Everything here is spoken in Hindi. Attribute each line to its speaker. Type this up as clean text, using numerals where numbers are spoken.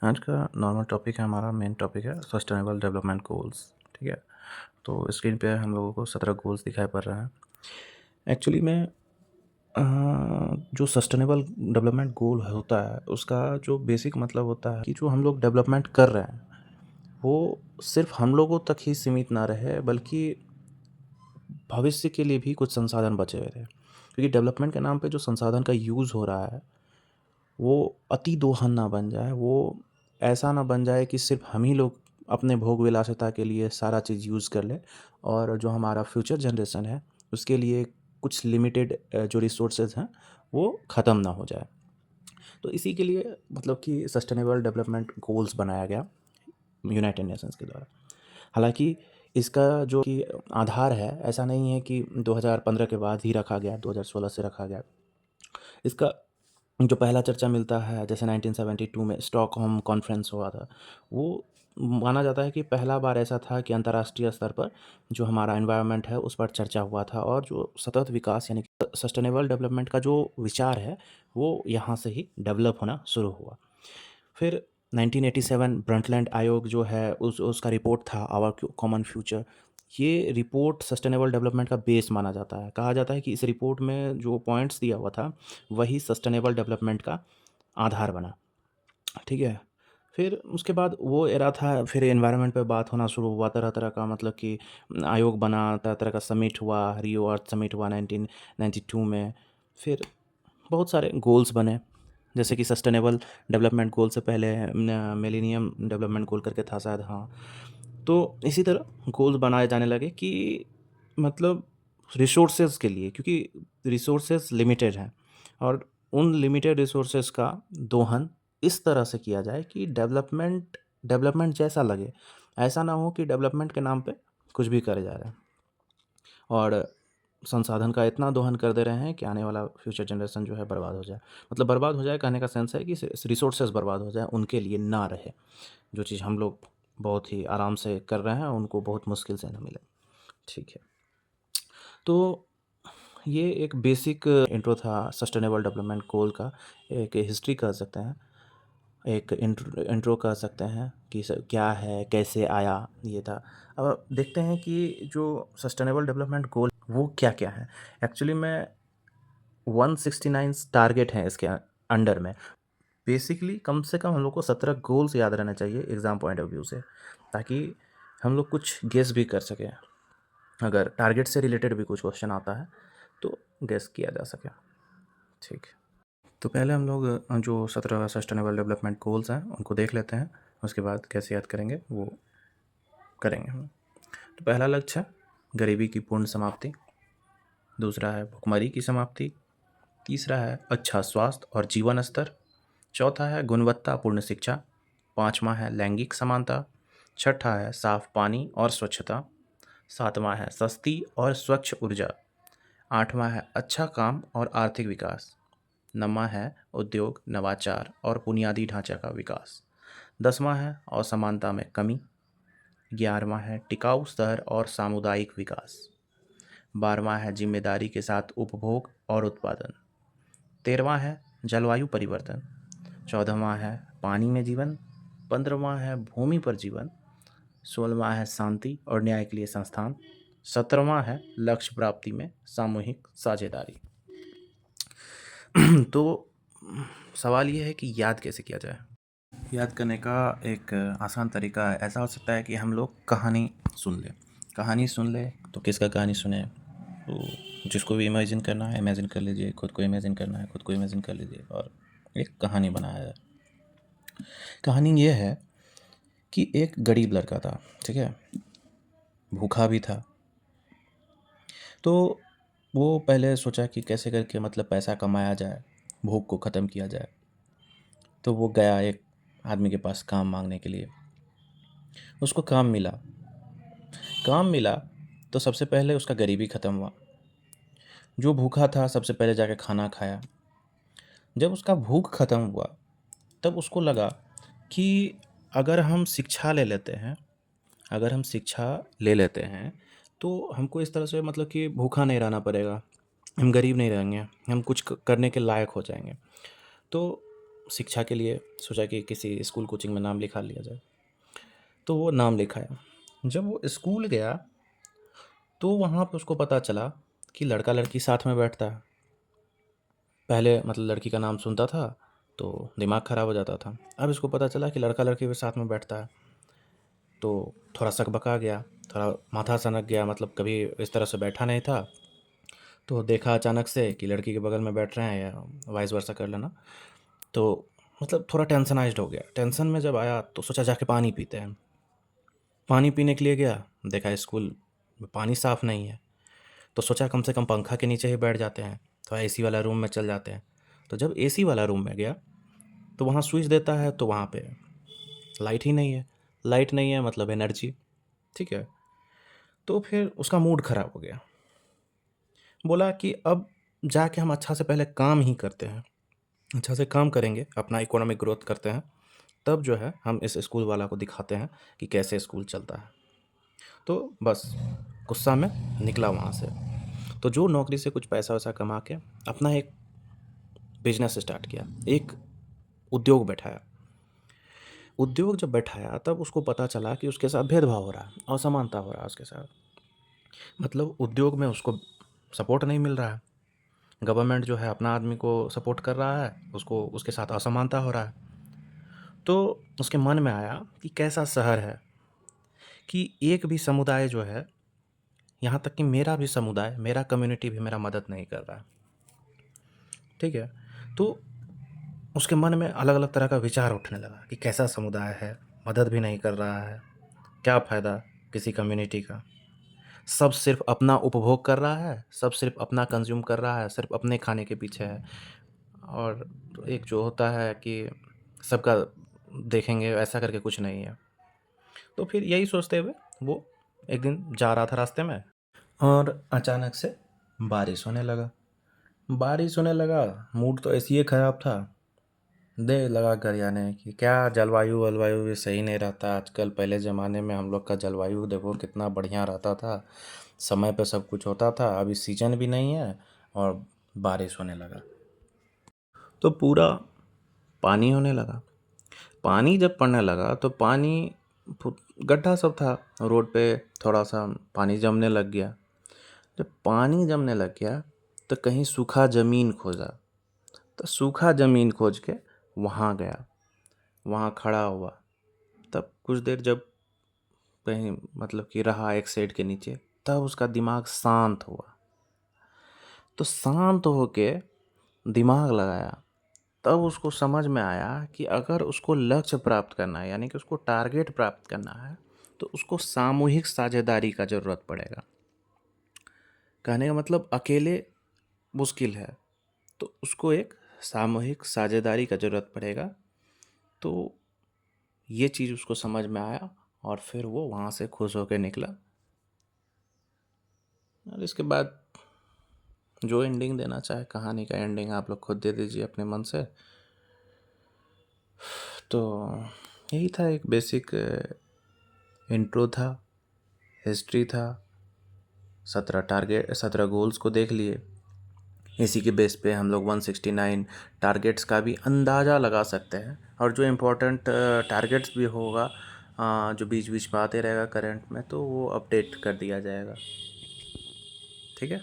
Speaker 1: आज का नॉर्मल टॉपिक है, हमारा मेन टॉपिक है सस्टेनेबल डेवलपमेंट गोल्स। ठीक है, तो स्क्रीन पे हम लोगों को 17 गोल्स दिखाई पड़ रहा है। एक्चुअली में जो सस्टेनेबल डेवलपमेंट गोल होता है उसका जो बेसिक मतलब होता है कि जो हम लोग डेवलपमेंट कर रहे हैं वो सिर्फ हम लोगों तक ही सीमित ना रहे, बल्कि भविष्य के लिए भी कुछ संसाधन बचे हुए रहे। क्योंकि डेवलपमेंट के नाम पे जो संसाधन का यूज़ हो रहा है वो अति दोहन ना बन जाए, वो ऐसा ना बन जाए कि सिर्फ हम ही लोग अपने भोग विलासिता के लिए सारा चीज़ यूज़ कर लें और जो हमारा फ्यूचर जनरेशन है उसके लिए कुछ लिमिटेड जो रिसोर्सेज हैं वो ख़त्म ना हो जाए। तो इसी के लिए मतलब कि सस्टेनेबल डेवलपमेंट गोल्स बनाया गया यूनाइटेड नेशंस के द्वारा। हालांकि इसका जो कि आधार है, ऐसा नहीं है कि 2015 के बाद ही रखा गया, 2016 से रखा गया। इसका जो पहला चर्चा मिलता है जैसे 1972 में स्टॉकहोम कॉन्फ्रेंस हुआ था, वो माना जाता है कि पहला बार ऐसा था कि अंतर्राष्ट्रीय स्तर पर जो हमारा एनवायरनमेंट है उस पर चर्चा हुआ था और जो सतत विकास यानी कि सस्टेनेबल डेवलपमेंट का जो विचार है वो यहाँ से ही डेवलप होना शुरू हुआ। फिर 1987 ब्रंटलैंड आयोग जो है उसका रिपोर्ट था आवर कॉमन फ्यूचर। ये रिपोर्ट सस्टेनेबल डेवलपमेंट का बेस माना जाता है। कहा जाता है कि इस रिपोर्ट में जो पॉइंट्स दिया हुआ था वही सस्टेनेबल डेवलपमेंट का आधार बना। ठीक है, फिर उसके बाद वो एरा था, फिर एनवायरनमेंट पे बात होना शुरू हुआ, तरह तरह का मतलब कि आयोग बना, तरह तरह का समिट हुआ, रियो अर्थ समिट हुआ 1992 में। फिर बहुत सारे गोल्स बने, जैसे कि सस्टेनेबल डेवलपमेंट गोल से पहले मिलेनियम डेवलपमेंट गोल करके था शायद, हाँ। तो इसी तरह गोल्स बनाए जाने लगे कि मतलब रिसोर्सेज के लिए, क्योंकि रिसोर्सेज लिमिटेड हैं और उन लिमिटेड रिसोर्सेज का दोहन इस तरह से किया जाए कि डेवलपमेंट डेवलपमेंट जैसा लगे। ऐसा ना हो कि डेवलपमेंट के नाम पे कुछ भी करे जा रहे हैं और संसाधन का इतना दोहन कर दे रहे हैं कि आने वाला फ्यूचर जनरेशन जो है बर्बाद हो जाए। मतलब बर्बाद हो जाए कहने का सेंस है कि रिसोर्सेज बर्बाद हो जाए, उनके लिए ना रहे। जो चीज़ हम लोग बहुत ही आराम से कर रहे हैं उनको बहुत मुश्किल से ना मिले। ठीक है, तो ये एक बेसिक इंट्रो था सस्टेनेबल डेवलपमेंट गोल का, एक हिस्ट्री कह सकते हैं, एक इंट्रो कह सकते हैं कि क्या है, कैसे आया, ये था। अब देखते हैं कि जो सस्टेनेबल डेवलपमेंट गोल वो क्या क्या है। एक्चुअली में 169 टारगेट हैं इसके अंडर में। बेसिकली कम से कम हम लोग को 17 गोल्स याद रहना चाहिए एग्ज़ाम पॉइंट ऑफ व्यू से, ताकि हम लोग कुछ गेस भी कर सकें। अगर टारगेट से रिलेटेड भी कुछ क्वेश्चन आता है तो गेस किया जा सके। ठीक, तो पहले हम लोग जो 17 सस्टेनेबल डेवलपमेंट गोल्स हैं उनको देख लेते हैं, उसके बाद कैसे याद करेंगे वो करेंगे हम। तो पहला लक्ष्य है गरीबी की पूर्ण समाप्ति, दूसरा है भुखमरी की समाप्ति, तीसरा है अच्छा स्वास्थ्य और जीवन स्तर, चौथा है गुणवत्तापूर्ण शिक्षा, पाँचवा है लैंगिक समानता, छठा है साफ पानी और स्वच्छता, सातवां है सस्ती और स्वच्छ ऊर्जा, आठवां है अच्छा काम और आर्थिक विकास, नौवां है उद्योग नवाचार और बुनियादी ढांचे का विकास, दसवां है असमानता में कमी, 11वां है टिकाऊ शहर और सामुदायिक विकास, 12वां है जिम्मेदारी के साथ उपभोग और उत्पादन, 13वां है जलवायु परिवर्तन, 14वां है पानी में जीवन, 15वां है भूमि पर जीवन, 16वां है शांति और न्याय के लिए संस्थान, 17वां है लक्ष्य प्राप्ति में सामूहिक साझेदारी। तो सवाल ये है कि याद कैसे किया जाए। याद करने का एक आसान तरीका ऐसा हो सकता है कि हम लोग कहानी सुन लें। कहानी सुन ले तो किसका कहानी सुने, तो जिसको भी इमेजिन करना है इमेजिन कर लीजिए, खुद को इमेजिन करना है खुद को इमेजिन कर लीजिए और एक कहानी बनाया जाए। कहानी ये है कि एक गरीब लड़का था, ठीक है, भूखा भी था। तो वो पहले सोचा कि कैसे करके मतलब पैसा कमाया जाए, भूख को ख़त्म किया जाए। तो वो गया एक आदमी के पास काम मांगने के लिए। उसको काम मिला। काम मिला तो सबसे पहले उसका गरीबी ख़त्म हुआ। जो भूखा था सबसे पहले जाके खाना खाया। जब उसका भूख ख़त्म हुआ तब उसको लगा कि अगर हम शिक्षा ले लेते हैं, अगर हम शिक्षा ले लेते हैं तो हमको इस तरह से मतलब कि भूखा नहीं रहना पड़ेगा, हम गरीब नहीं रहेंगे, हम कुछ करने के लायक हो जाएंगे। तो शिक्षा के लिए सोचा कि किसी स्कूल कोचिंग में नाम लिखा लिया जाए। तो वो नाम लिखाया। जब वो स्कूल गया तो वहाँ पे उसको पता चला कि लड़का लड़की साथ में बैठता है। पहले मतलब लड़की का नाम सुनता था तो दिमाग ख़राब हो जाता था। अब इसको पता चला कि लड़का लड़की भी साथ में बैठता है, तो थोड़ा सकबका गया, थोड़ा माथा सनक गया, मतलब कभी इस तरह से बैठा नहीं था। तो देखा अचानक से कि लड़की के बगल में बैठ रहे हैं, या वाइस वर्सा कर लेना, तो मतलब थोड़ा टेंशनाइज्ड हो गया। टेंशन में जब आया तो सोचा जाके पानी पीते हैं। पानी पीने के लिए गया, देखा स्कूल में पानी साफ़ नहीं है। तो सोचा कम से कम पंखा के नीचे ही बैठ जाते हैं, थोड़ा एसी वाला रूम में चल जाते हैं। तो जब एसी वाला रूम में गया तो वहाँ स्विच देता है तो वहाँ पे लाइट ही नहीं है। लाइट नहीं है मतलब एनर्जी, ठीक है। तो फिर उसका मूड ख़राब हो गया। बोला कि अब जाके हम अच्छा से पहले काम ही करते हैं, अच्छा से काम करेंगे, अपना इकोनॉमिक ग्रोथ करते हैं, तब जो है हम इस स्कूल वाला को दिखाते हैं कि कैसे स्कूल चलता है। तो बस गुस्सा में निकला वहाँ से। तो जो नौकरी से कुछ पैसा वैसा कमा के अपना एक बिजनेस स्टार्ट किया, एक उद्योग बैठाया। उद्योग जब बैठाया तब उसको पता चला कि उसके साथ भेदभाव हो रहा है, असमानता हो रहा है उसके साथ। मतलब उद्योग में उसको सपोर्ट नहीं मिल रहा है, गवर्नमेंट जो है अपना आदमी को सपोर्ट कर रहा है, उसको उसके साथ असमानता हो रहा है। तो उसके मन में आया कि कैसा शहर है कि एक भी समुदाय जो है, यहाँ तक कि मेरा भी समुदाय, मेरा कम्युनिटी भी मेरा मदद नहीं कर रहा है, ठीक है। तो उसके मन में अलग अलग तरह का विचार उठने लगा कि कैसा समुदाय है, मदद भी नहीं कर रहा है, क्या फ़ायदा किसी कम्युनिटी का, सब सिर्फ अपना उपभोग कर रहा है, सब सिर्फ अपना कंज्यूम कर रहा है, सिर्फ अपने खाने के पीछे है। और एक जो होता है कि सबका देखेंगे, ऐसा करके कुछ नहीं है। तो फिर यही सोचते हुए वो एक दिन जा रहा था रास्ते में, और अचानक से बारिश होने लगा। बारिश होने लगा, मूड तो ऐसे ही ख़राब था। दे लगा कर यानी कि क्या जलवायु वलवायु भी सही नहीं रहता आजकल। पहले ज़माने में हम लोग का जलवायु देखो कितना बढ़िया रहता था, समय पे सब कुछ होता था। अभी सीजन भी नहीं है और बारिश होने लगा तो पूरा पानी होने लगा। पानी जब पड़ने लगा तो पानी गड्ढा सब था रोड पे, थोड़ा सा पानी जमने लग गया। जब पानी जमने लग गया तो कहीं सूखा ज़मीन खोजा, तो सूखा ज़मीन खोज के वहाँ गया, वहाँ खड़ा हुआ। तब कुछ देर जब कहीं मतलब कि रहा एक शेड के नीचे, तब उसका दिमाग शांत हुआ। तो शांत होके दिमाग लगाया, तब उसको समझ में आया कि अगर उसको लक्ष्य प्राप्त करना है, यानी कि उसको टारगेट प्राप्त करना है, तो उसको सामूहिक साझेदारी का ज़रूरत पड़ेगा। कहने का मतलब अकेले मुश्किल है, तो उसको एक सामूहिक साझेदारी का ज़रूरत पड़ेगा। तो ये चीज़ उसको समझ में आया और फिर वो वहाँ से खुश होकर निकला। और इसके बाद जो एंडिंग देना चाहे, कहानी का एंडिंग आप लोग खुद दे दीजिए अपने मन से। तो यही था, एक बेसिक इंट्रो था, हिस्ट्री था, 17 गोल्स को देख लिए। इसी के बेस पे हम लोग 169 टारगेट्स का भी अंदाज़ा लगा सकते हैं, और जो इम्पोर्टेंट टारगेट्स भी होगा जो बीच बीच में आते रहेगा करंट में, तो वो अपडेट कर दिया जाएगा, ठीक है।